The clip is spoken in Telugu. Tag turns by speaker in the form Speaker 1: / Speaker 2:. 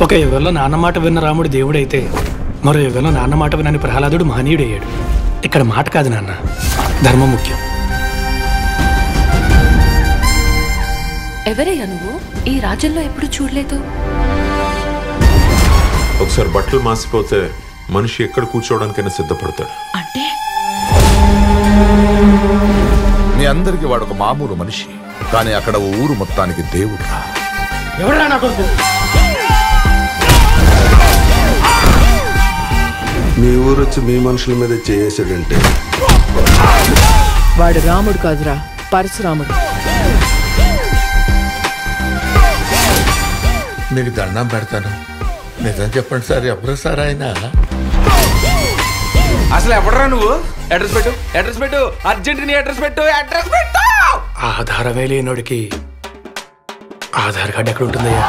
Speaker 1: ఒక యుగంలో నాన్న మాట విన్న రాముడు దేవుడైతే మరో యుగంలో నాన్న మాట వినని ప్రహ్లాదుడు మహనీయుడయ్యాడు. ఇక్కడ మాట కాదు నాన్న, ధర్మం ముఖ్యం.
Speaker 2: ఎవరయ్యా నువ్వు? ఈ రాజ్యంలో ఎప్పుడు చూడలేదు.
Speaker 3: ఒకసారి బట్టలు మాసిపోతే మనిషి ఎక్కడ కూర్చోవడానికైనా సిద్ధపడతాడు.
Speaker 2: అంటే
Speaker 4: మీ అందరికి వాడొక మామూలు మనిషి, కానీ అక్కడ ఓ ఊరు మొత్తానికి దేవుడు.
Speaker 1: ఎవరా నా కొడుకు?
Speaker 5: మీ ఊరు వచ్చి మీ మనుషుల మీద చేసాడంటే
Speaker 6: వాడు రాముడు కాదురా, పరశురాముడు.
Speaker 7: మీకు దండం పెడతాను, నిజం చెప్పండి సార్, ఎవరు సార్ ఆయన?
Speaker 8: అసలు ఎవడరా నువ్వు? అడ్రస్ పెట్టు, అడ్రస్ పెట్టు, అర్జెంట్ నీ అడ్రస్ పెట్టు, అడ్రస్ పెట్టు.
Speaker 1: ఆధారమే లేనోడికి ఆధార్ కార్డు ఎక్కడ ఉంటుందయ్యా?